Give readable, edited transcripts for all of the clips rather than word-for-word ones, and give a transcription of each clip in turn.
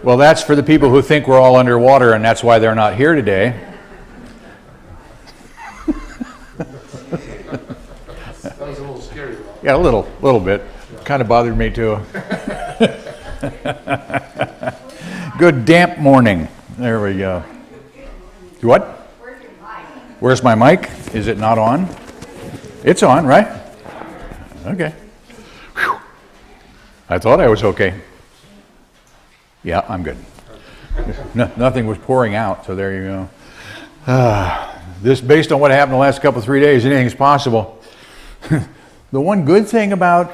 Well, that's for the people who think we're all underwater, and that's why they're not here today. That was a little scary. Yeah, a little bit. Kind of bothered me too. Good damp morning. There we go. What? Where's your mic? Where's my mic? Is it not on? It's on, right? Okay. Whew. I thought I was okay. Yeah, I'm good. Nothing was pouring out, so there you go. This, based on what happened the last couple, 3 days, anything's possible. The one good thing about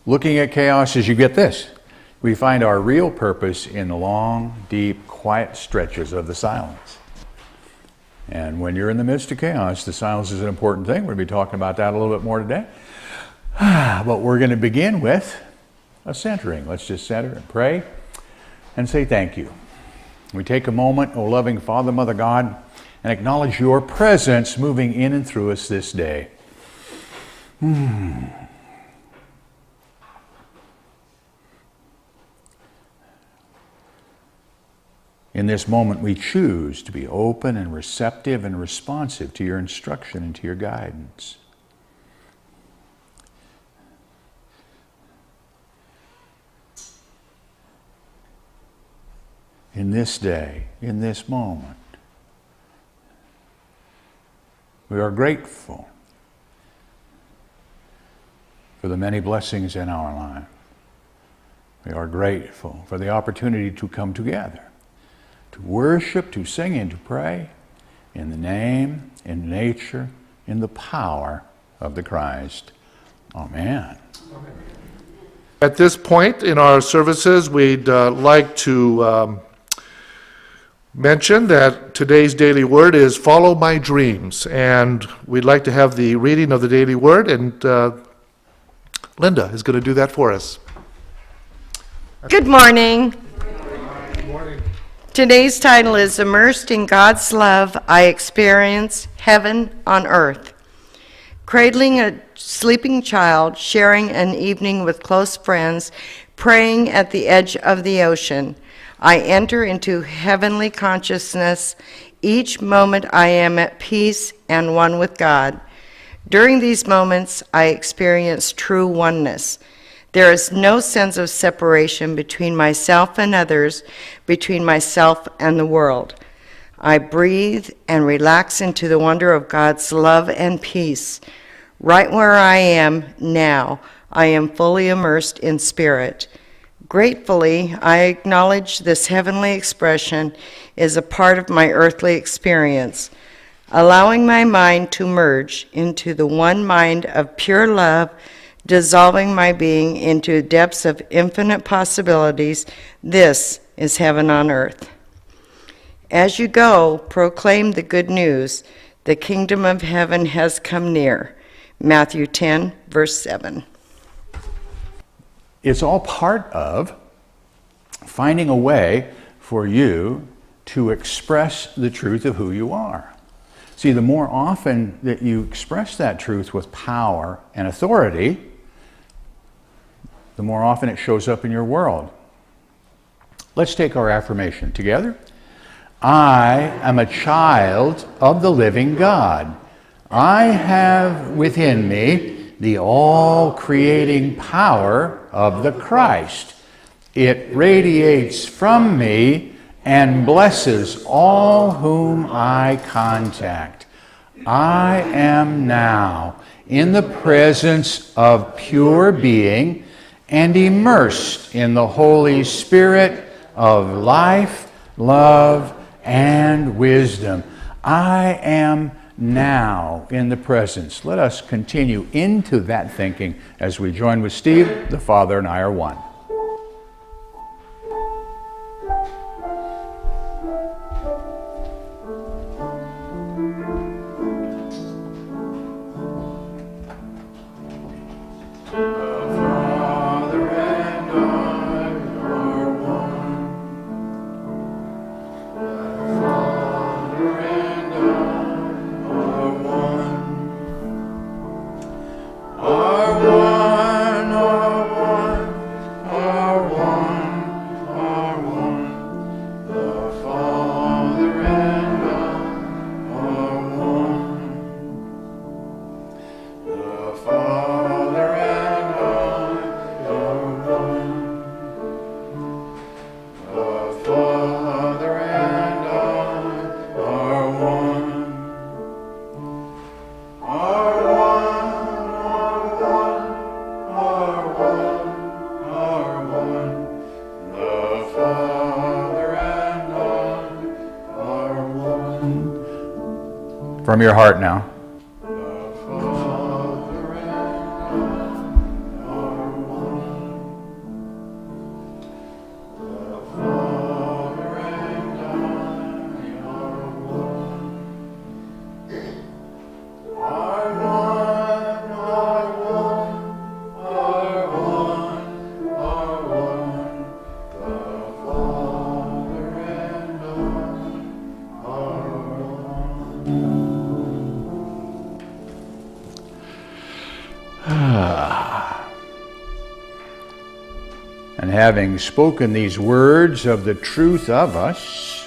looking at chaos is you get this. We find our real purpose in the long, deep, quiet stretches of the silence. And when you're in the midst of chaos, the silence is an important thing. We'll be talking about that a little bit more today. But we're going to begin with a centering. Let's just center and pray and say thank you. We take a moment, O loving Father, Mother God, and acknowledge your presence moving in and through us this day. In this moment, we choose to be open and receptive and responsive to your instruction and to your guidance. In this day, in this moment, we are grateful for the many blessings in our life. We are grateful for the opportunity to come together, to worship, to sing, and to pray in the name, in nature, in the power of the Christ. Amen. At this point in our services, we'd like to mention that today's daily word is Follow My Dreams, and we'd like to have the reading of the daily word, and Linda is going to do that for us. Good morning. Good morning. Today's title is Immersed in God's Love, I Experience Heaven on Earth. Cradling a sleeping child, sharing an evening with close friends, praying at the edge of the ocean, I enter into heavenly consciousness. Each moment I am at peace and one with God. During these moments, I experience true oneness. There is no sense of separation between myself and others, between myself and the world. I breathe and relax into the wonder of God's love and peace. Right where I am now, I am fully immersed in spirit. Gratefully, I acknowledge this heavenly expression is a part of my earthly experience, allowing my mind to merge into the one mind of pure love, dissolving my being into depths of infinite possibilities. This is heaven on earth. As you go, proclaim the good news. The kingdom of heaven has come near. Matthew 10, verse 7. It's all part of finding a way for you to express the truth of who you are. See, the more often that you express that truth with power and authority, the more often it shows up in your world. Let's take our affirmation together. I am a child of the living God. I have within me the all-creating power of the Christ. It radiates from me and blesses all whom I contact. I am now in the presence of pure being and immersed in the Holy Spirit of life, love, and wisdom. I am now in the presence. Let us continue into that thinking as we join with Steve. The Father and I are one. Are one. From your heart now. And having spoken these words of the truth of us,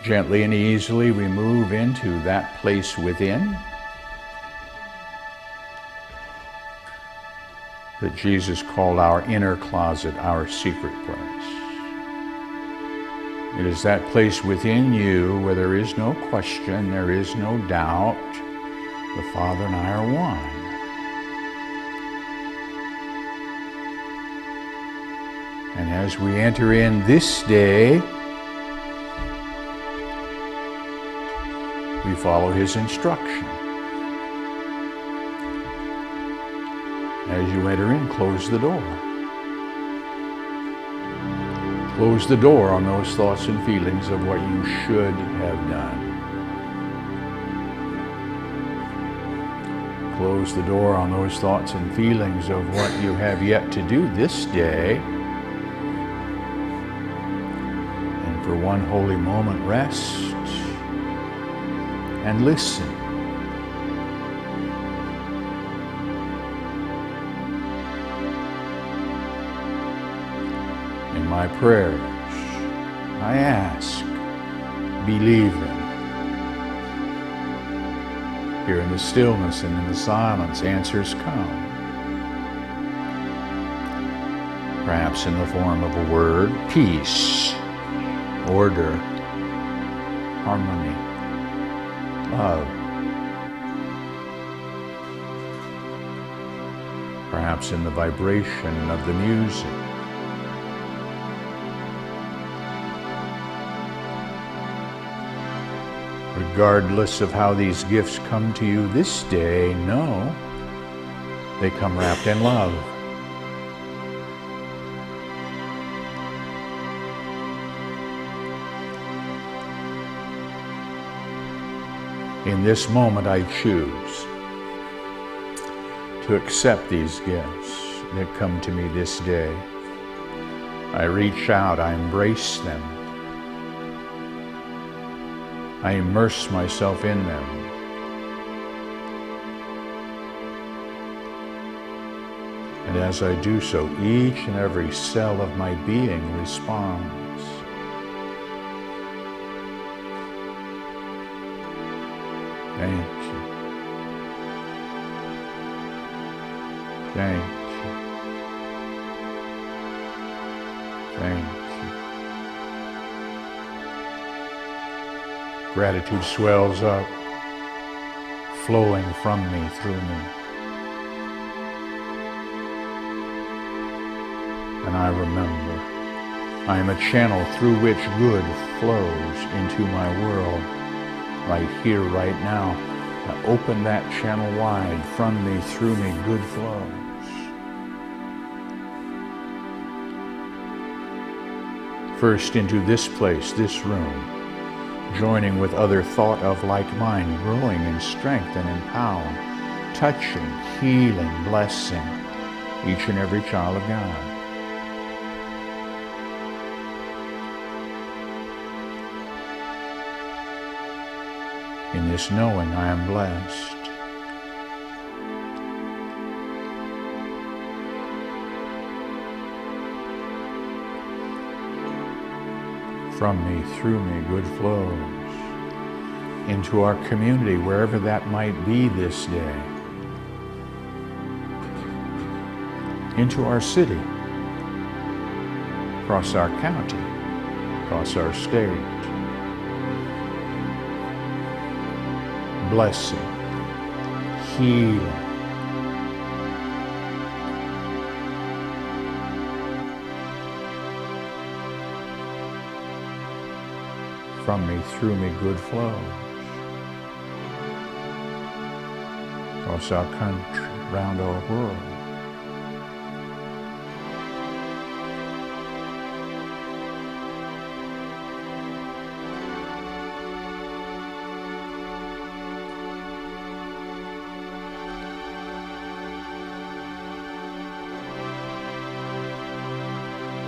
gently and easily we move into that place within that Jesus called our inner closet, our secret place. It is that place within you where there is no question, there is no doubt. The Father and I are one. And as we enter in this day, we follow His instruction. As you enter in, close the door. Close the door on those thoughts and feelings of what you should have done. Close the door on those thoughts and feelings of what you have yet to do this day. For one holy moment, rest and listen. In my prayers, I ask, believing. Here in the stillness and in the silence, answers come. Perhaps in the form of a word, peace, order, harmony, love. Perhaps in the vibration of the music. Regardless of how these gifts come to you this day, know they come wrapped in love. In this moment, I choose to accept these gifts that come to me this day. I reach out, I embrace them. I immerse myself in them. And as I do so, each and every cell of my being responds. Thank you. Thank you. Thank you. Gratitude swells up, flowing from me, through me. And I remember, I am a channel through which good flows into my world. Right here, right now, I open that channel wide. From me, through me, good flows. First into this place, this room, joining with other thought of like mind, growing in strength and in power, touching, healing, blessing each and every child of God. In this knowing, I am blessed. From me, through me, good flows into our community, wherever that might be this day, into our city, across our county, across our state. Blessing, healing, from me, through me, good flows. Across our country, round our world.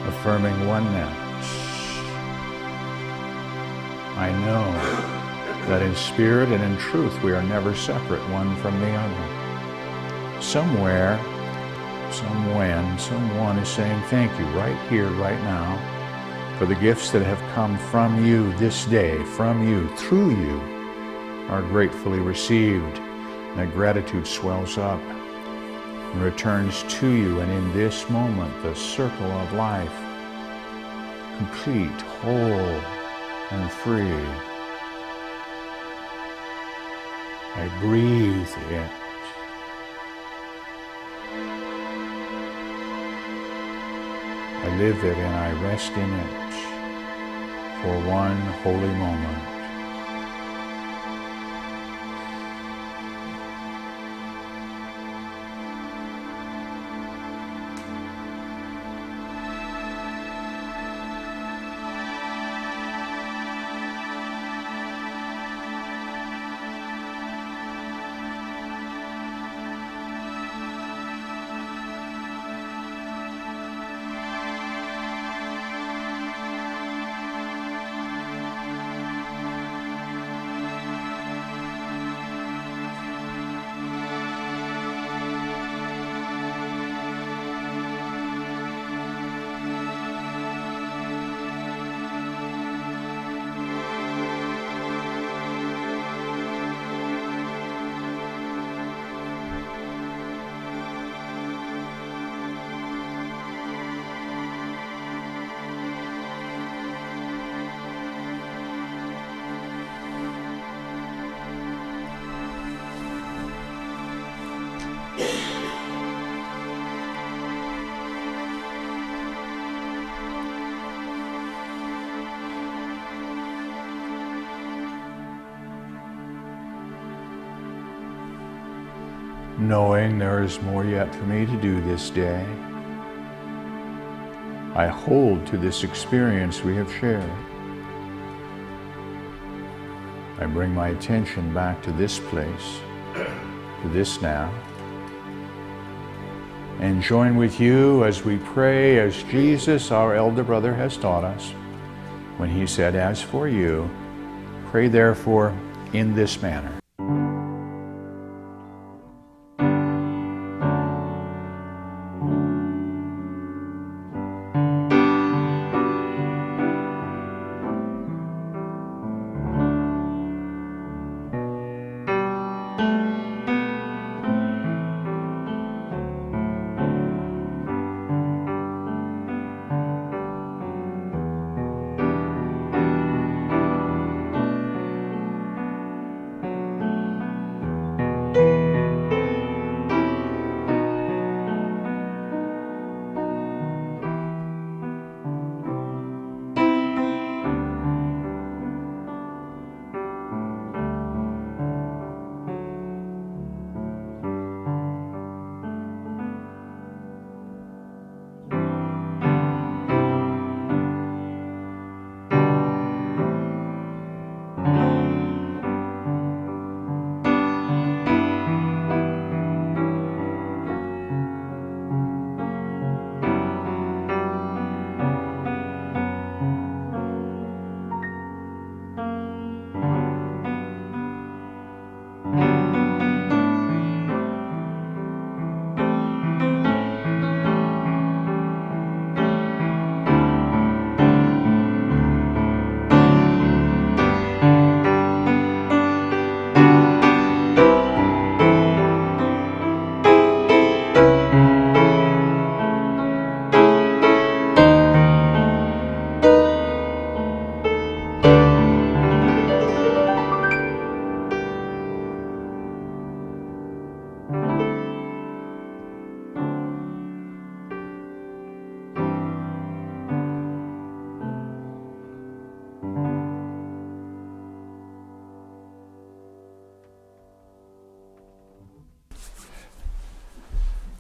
Affirming oneness. I know that in spirit and in truth we are never separate one from the other. Somewhere, somewhen, someone is saying thank you right here, right now, for the gifts that have come from you this day, from you, through you, are gratefully received. And that gratitude swells up and returns to you, and in this moment, the circle of life, complete, whole, and free. I breathe it. I live it and I rest in it for one holy moment. Knowing there is more yet for me to do this day, I hold to this experience we have shared. I bring my attention back to this place, to this now, and join with you as we pray as Jesus, our elder brother, has taught us when he said, "As for you, pray therefore in this manner."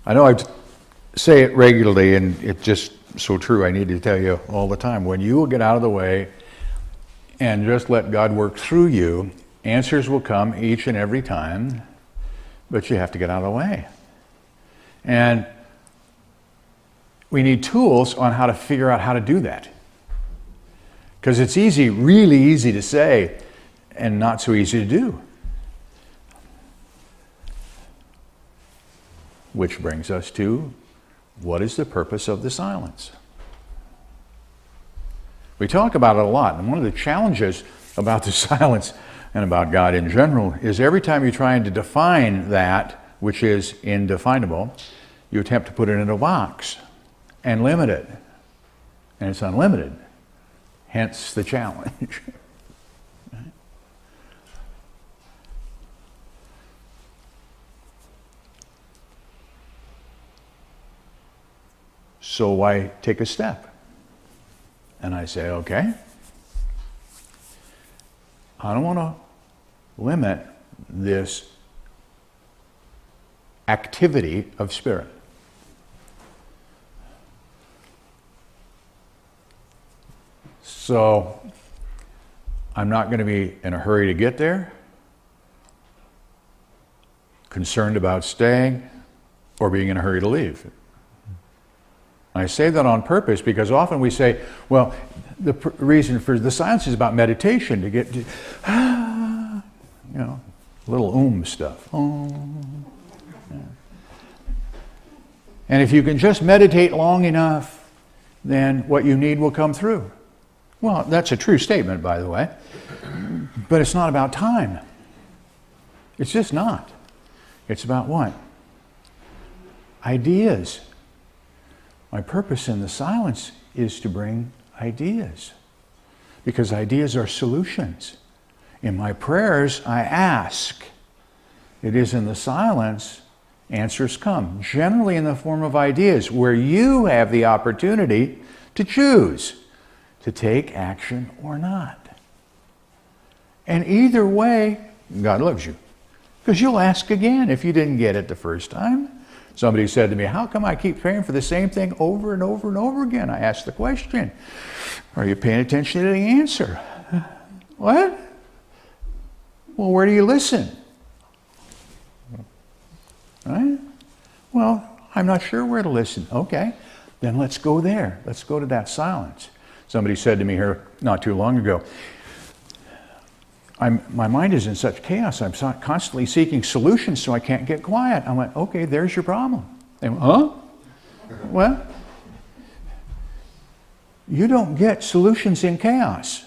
I know I say it regularly, and it's just so true. I need to tell you all the time. When you will get out of the way and just let God work through you, answers will come each and every time, but you have to get out of the way. And we need tools on how to figure out how to do that. Because it's easy, really easy to say, and not so easy to do. Which brings us to, what is the purpose of the silence? We talk about it a lot, and one of the challenges about the silence and about God in general is every time you're trying to define that which is indefinable, you attempt to put it in a box and limit it. And it's unlimited. Hence the challenge. So I take a step. And I say, okay, I don't want to limit this activity of spirit. So I'm not going to be in a hurry to get there, concerned about staying, or being in a hurry to leave. I say that on purpose because often we say, well, the reason for the silence is about meditation, to get to, little stuff. Yeah. And if you can just meditate long enough, then what you need will come through. Well, that's a true statement, by the way, but it's not about time. It's just not. It's about what? Ideas. My purpose in the silence is to bring ideas, because ideas are solutions. In my prayers, I ask. It is in the silence, answers come, generally in the form of ideas, where you have the opportunity to choose to take action or not. And either way, God loves you, because you'll ask again if you didn't get it the first time. Somebody said to me, how come I keep praying for the same thing over and over and over again? I asked the question, are you paying attention to the answer? What? Well, where do you listen? Right? Well, I'm not sure where to listen. Okay, then let's go there. Let's go to that silence. Somebody said to me here not too long ago, my mind is in such chaos, I'm constantly seeking solutions so I can't get quiet. I went, okay, there's your problem. They went, huh? Well, you don't get solutions in chaos.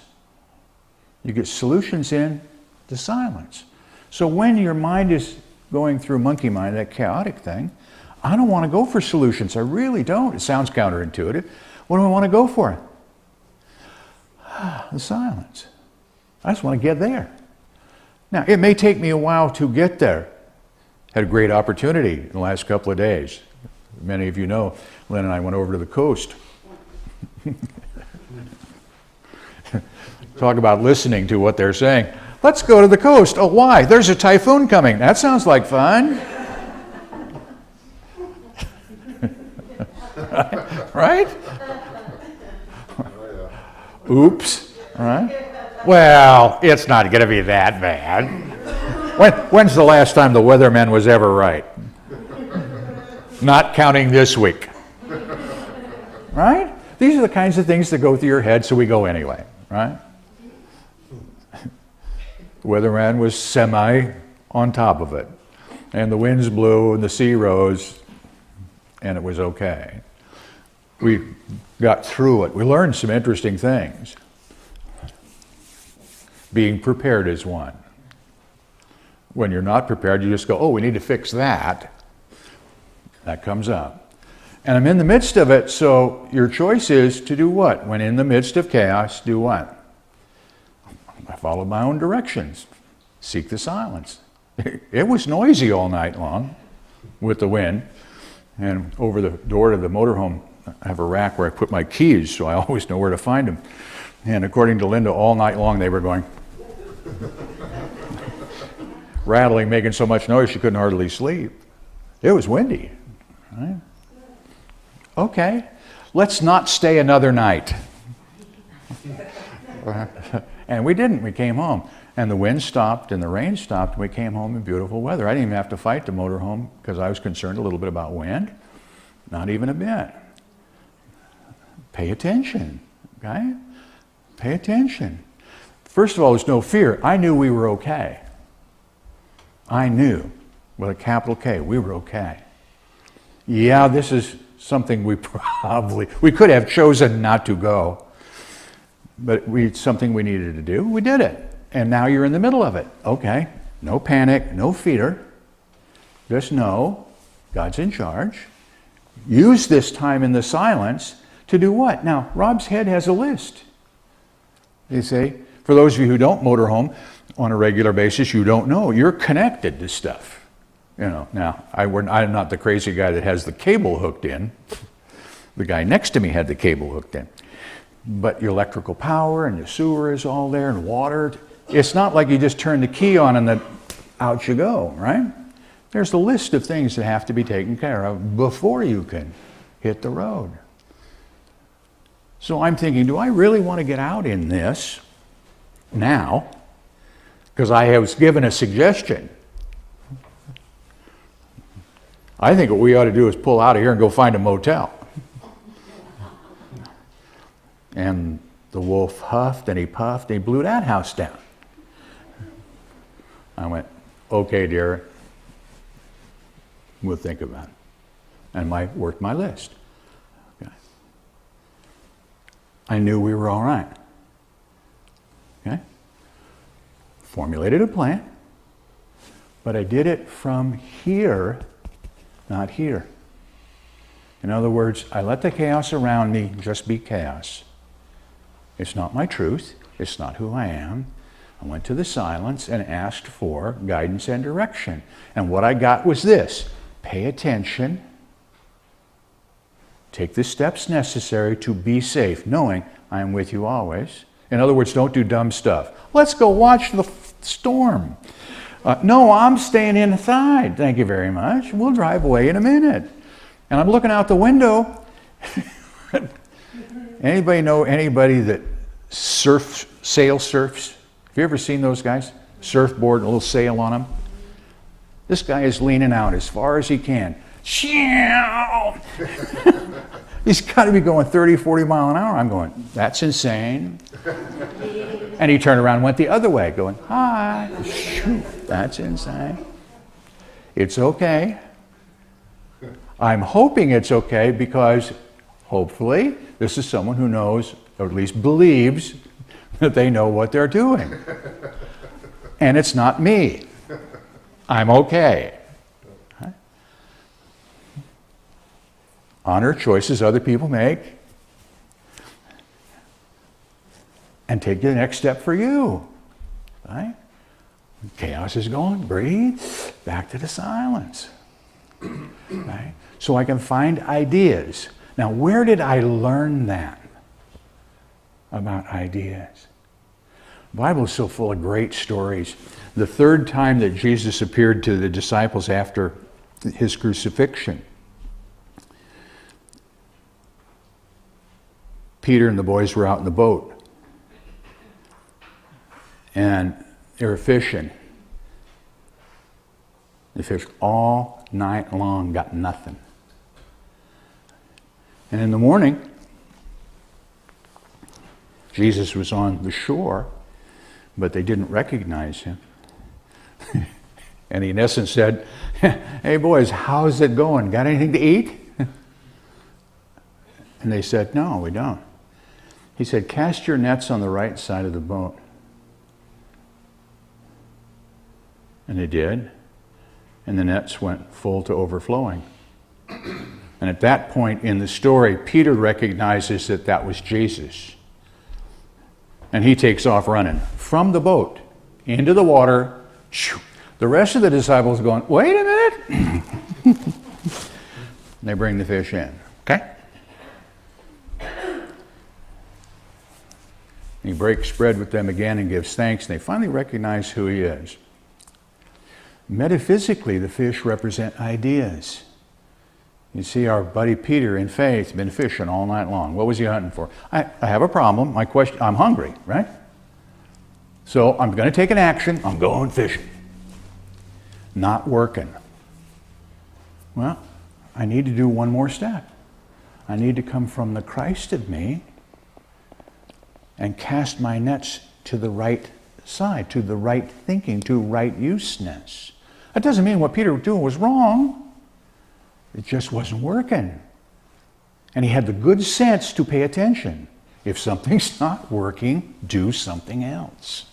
You get solutions in the silence. So when your mind is going through monkey mind, that chaotic thing, I don't want to go for solutions. I really don't. It sounds counterintuitive. What do I want to go for? The silence. I just want to get there. Now, it may take me a while to get there. Had a great opportunity in the last couple of days. Many of you know, Lynn and I went over to the coast. Talk about listening to what they're saying. Let's go to the coast. Oh, why? There's a typhoon coming. That sounds like fun. Right? Oops. Right? Well, it's not going to be that bad. When's the last time the weatherman was ever right? Not counting this week. Right? These are the kinds of things that go through your head, so we go anyway. Right? The weatherman was semi on top of it. And the winds blew and the sea rose, and it was okay. We got through it. We learned some interesting things. Being prepared is one. When you're not prepared, you just go, oh, we need to fix that. That comes up. And I'm in the midst of it, so your choice is to do what? When in the midst of chaos, do what? I followed my own directions. Seek the silence. It was noisy all night long with the wind. And over the door to the motorhome, I have a rack where I put my keys, so I always know where to find them. And according to Linda, all night long they were going, rattling, making so much noise she couldn't hardly sleep. It was windy, Right? Okay, let's not stay another night. And we didn't. We came home. And the wind stopped and the rain stopped, and we came home in beautiful weather. I didn't even have to fight the motorhome because I was concerned a little bit about wind. Not even a bit. Pay attention, okay? Pay attention. First of all, there's no fear. I knew we were okay. I knew, with a capital K, we were okay. Yeah, this is something we could have chosen not to go, but it's something we needed to do. We did it. And now you're in the middle of it. Okay, no panic, no fear. Just know God's in charge. Use this time in the silence to do what? Now, Rob's head has a list. You see, for those of you who don't motorhome on a regular basis, you don't know. You're connected to stuff. You know, now, I'm not the crazy guy that has the cable hooked in. The guy next to me had the cable hooked in. But your electrical power and your sewer is all there, and water. It's not like you just turn the key on and then out you go, right? There's a list of things that have to be taken care of before you can hit the road. So I'm thinking, do I really want to get out in this now? Because I was given a suggestion. I think what we ought to do is pull out of here and go find a motel. And the wolf huffed and he puffed and he blew that house down. I went, okay, dear, we'll think about it. And worked my list. Okay. I knew we were all right. Okay? Formulated a plan, but I did it from here, not here. In other words, I let the chaos around me just be chaos. It's not my truth. It's not who I am. I went to the silence and asked for guidance and direction. And what I got was this: pay attention, take the steps necessary to be safe, knowing I am with you always. In other words, don't do dumb stuff. Let's go watch the storm. No, I'm staying inside. Thank you very much. We'll drive away in a minute. And I'm looking out the window. Anybody know anybody that sail surfs? Have you ever seen those guys? Surfboard and a little sail on them. This guy is leaning out as far as he can. He's got to be going 30, 40 mile an hour. I'm going, that's insane. And he turned around and went the other way, going, hi. That's insane. It's okay. I'm hoping it's okay because hopefully this is someone who knows, or at least believes, that they know what they're doing. And it's not me. I'm okay. Honor choices other people make and take the next step for you. Right? Chaos is going, breathe, back to the silence. Right? So I can find ideas. Now, where did I learn that about ideas? The Bible is so full of great stories. The third time that Jesus appeared to the disciples after his crucifixion, Peter and the boys were out in the boat. And they were fishing. They fished all night long, got nothing. And in the morning, Jesus was on the shore, but they didn't recognize him. And he in essence said, hey boys, how's it going? Got anything to eat? And they said, no, we don't. He said, cast your nets on the right side of the boat. And they did. And the nets went full to overflowing. And at that point in the story, Peter recognizes that that was Jesus. And he takes off running from the boat into the water. The rest of the disciples are going, wait a minute. And they bring the fish in. Okay? He breaks bread with them again and gives thanks, and they finally recognize who he is. Metaphysically, the fish represent ideas. You see our buddy Peter in faith been fishing all night long. What was he hunting for? I have a problem. I'm hungry, right? So I'm going to take an action. I'm going fishing. Not working. Well, I need to do one more step. I need to come from the Christ of me and cast my nets to the right side, to the right thinking, to right useness. That doesn't mean what Peter was doing was wrong. It just wasn't working. And he had the good sense to pay attention. If something's not working, do something else.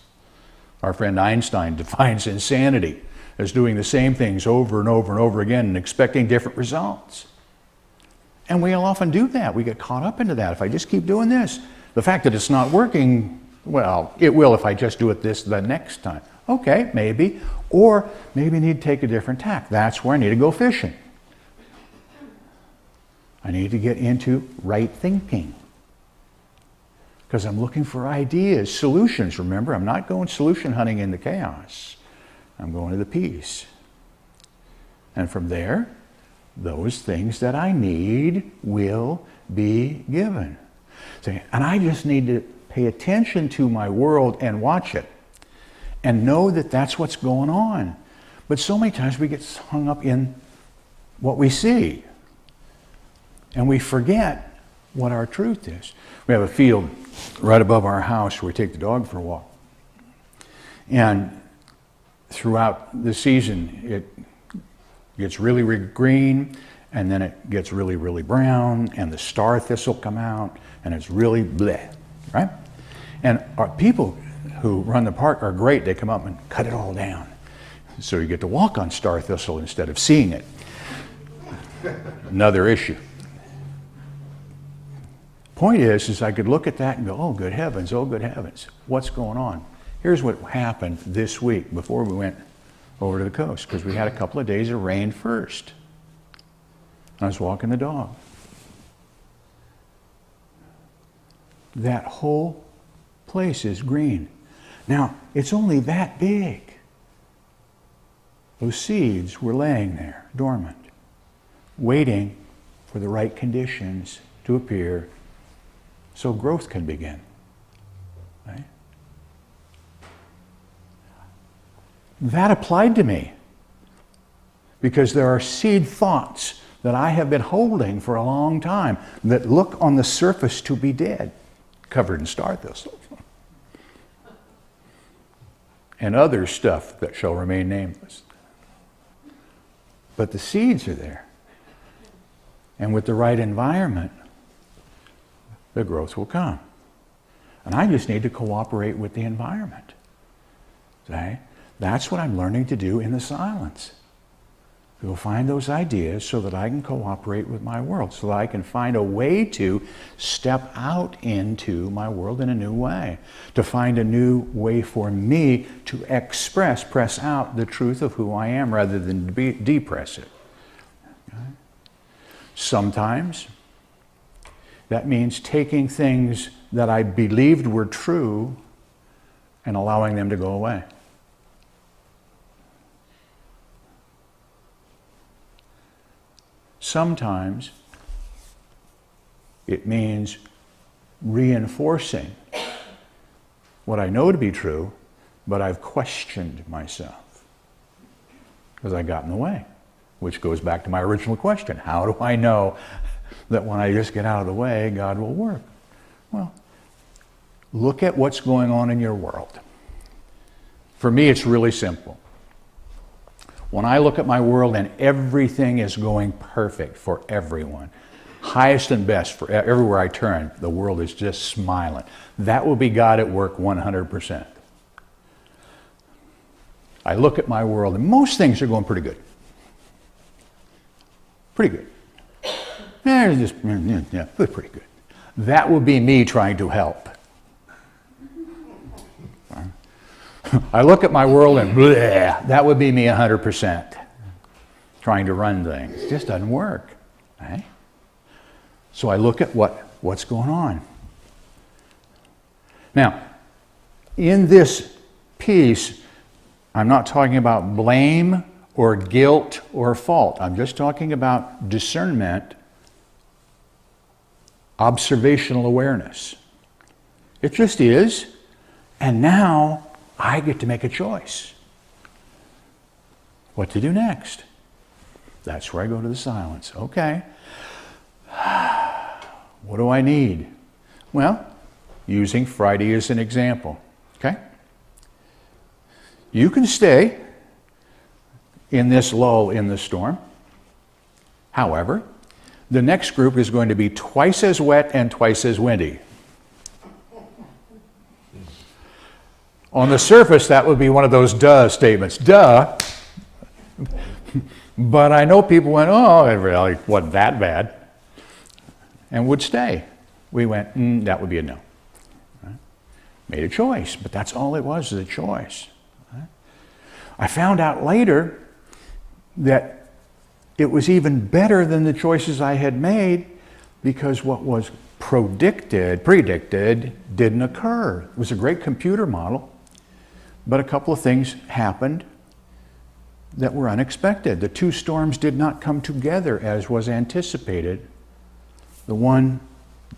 Our friend Einstein defines insanity as doing the same things over and over and over again and expecting different results. And we'll often do that. We get caught up into that. If I just keep doing this, the fact that it's not working, well, it will if I just do it the next time. Okay, maybe. Or maybe I need to take a different tack. That's where I need to go fishing. I need to get into right thinking. Because I'm looking for ideas, solutions. Remember, I'm not going solution hunting in the chaos. I'm going to the peace. And from there, those things that I need will be given. And I just need to pay attention to my world and watch it. And know that that's what's going on. But so many times we get hung up in what we see. And we forget what our truth is. We have a field right above our house where we take the dog for a walk. And throughout the season, it gets really, really green, and then it gets really, really brown, and the star thistle come out, and it's really bleh, right? And our people who run the park are great. They come up and cut it all down. So you get to walk on star thistle instead of seeing it. Another issue. Point is I could look at that and go, oh, good heavens, what's going on? Here's what happened this week before we went over to the coast, because we had a couple of days of rain first. I was walking the dog. That whole place is green. Now, it's only that big. Those seeds were laying there, dormant, waiting for the right conditions to appear so growth can begin. Right? That applied to me because there are seed thoughts that I have been holding for a long time that look on the surface to be dead, covered in star thistle, and other stuff that shall remain nameless. But the seeds are there. And with the right environment, the growth will come. And I just need to cooperate with the environment. Okay? That's what I'm learning to do in the silence. To go find those ideas so that I can cooperate with my world, so that I can find a way to step out into my world in a new way, to find a new way for me to press out the truth of who I am rather than depress it. Okay? Sometimes that means taking things that I believed were true and allowing them to go away. Sometimes it means reinforcing what I know to be true, but I've questioned myself because I got in the way, which goes back to my original question. How do I know that when I just get out of the way, God will work? Well, look at what's going on in your world. For me, it's really simple. When I look at my world and everything is going perfect for everyone, highest and best for everywhere I turn, the world is just smiling. That will be God at work 100%. I look at my world and most things are going pretty good. Pretty good. Yeah, pretty good. That will be me trying to help. I look at my world and bleh, that would be me 100%. Trying to run things. It just doesn't work. Right? So I look at what's going on. Now, in this piece, I'm not talking about blame or guilt or fault. I'm just talking about discernment, observational awareness. It just is, and now I get to make a choice. What to do next? That's where I go to the silence. Okay. What do I need? Well, using Friday as an example. Okay? You can stay in this lull in the storm. However, the next group is going to be twice as wet and twice as windy. On the surface, that would be one of those duh statements. Duh. But I know people went, oh, it really wasn't that bad, and would stay. We went, that would be a no. Right? Made a choice, but that's all it was, is a choice. Right? I found out later that it was even better than the choices I had made, because what was predicted didn't occur. It was a great computer model, but a couple of things happened that were unexpected. The two storms did not come together as was anticipated. The one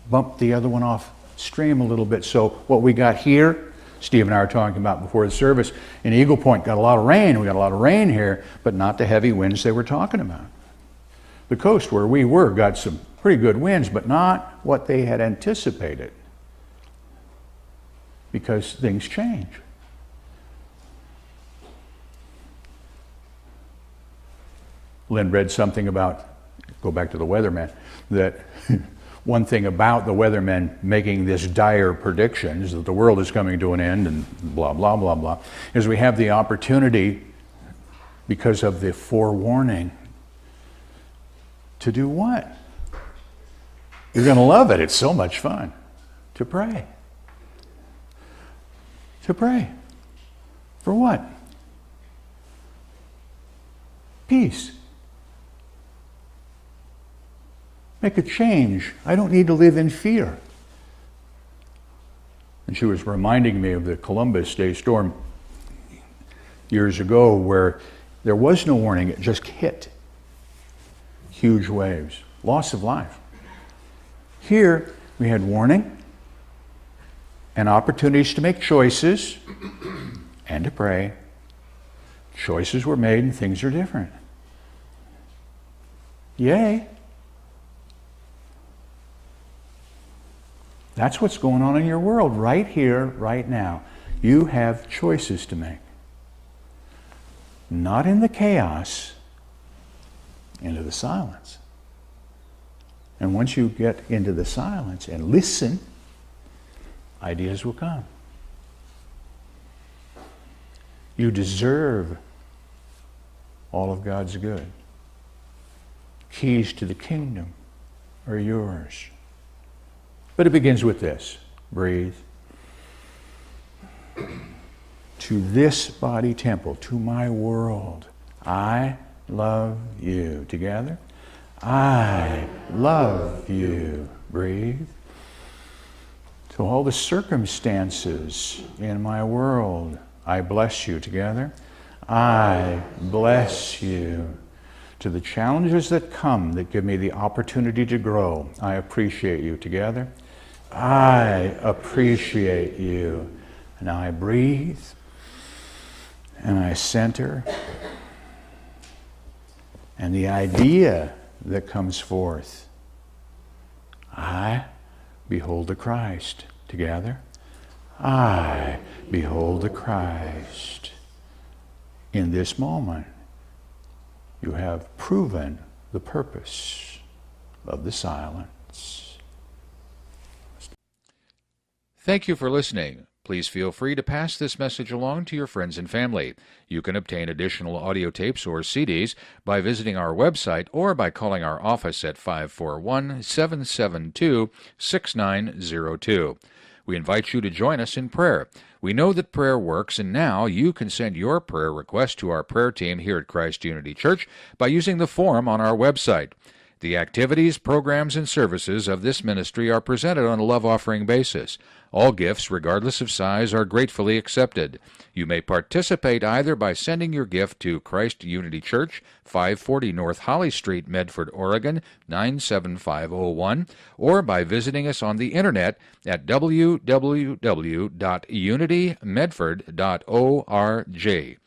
bumped the other one off stream a little bit. So what we got here, Steve and I were talking about before the service, in Eagle Point got a lot of rain. We got a lot of rain here, but not the heavy winds they were talking about. The coast where we were got some pretty good winds, but not what they had anticipated, because things change. Lynn read something about, go back to the weatherman, that one thing about the weathermen making this dire predictions that the world is coming to an end and blah, blah, blah, blah, is we have the opportunity, because of the forewarning, to do what? You're going to love it. It's so much fun. To pray. To pray. For what? Peace. Make a change. I don't need to live in fear. And she was reminding me of the Columbus Day storm years ago, where there was no warning. It just hit. Huge waves. Loss of life. Here, we had warning and opportunities to make choices and to pray. Choices were made and things are different. Yay. That's what's going on in your world right here, right now. You have choices to make. Not in the chaos, into the silence. And once you get into the silence and listen, ideas will come. You deserve all of God's good. Keys to the kingdom are yours. But it begins with this. Breathe. To this body temple, to my world, I love you. Together. I love you. Breathe. To all the circumstances in my world, I bless you. Together. I bless you. To the challenges that come that give me the opportunity to grow, I appreciate you. Together. I appreciate you. Now I breathe and I center. And the idea that comes forth, I behold the Christ. Together. I behold the Christ. In this moment, you have proven the purpose of the silence. Thank you for listening. Please feel free to pass this message along to your friends and family. You can obtain additional audio tapes or CDs by visiting our website or by calling our office at 541-772-6902. We invite you to join us in prayer. We know that prayer works, and now you can send your prayer request to our prayer team here at Christ Unity Church by using the form on our website. The activities, programs, and services of this ministry are presented on a love offering basis. All gifts, regardless of size, are gratefully accepted. You may participate either by sending your gift to Christ Unity Church, 540 North Holly Street, Medford, Oregon, 97501, or by visiting us on the internet at www.unitymedford.org.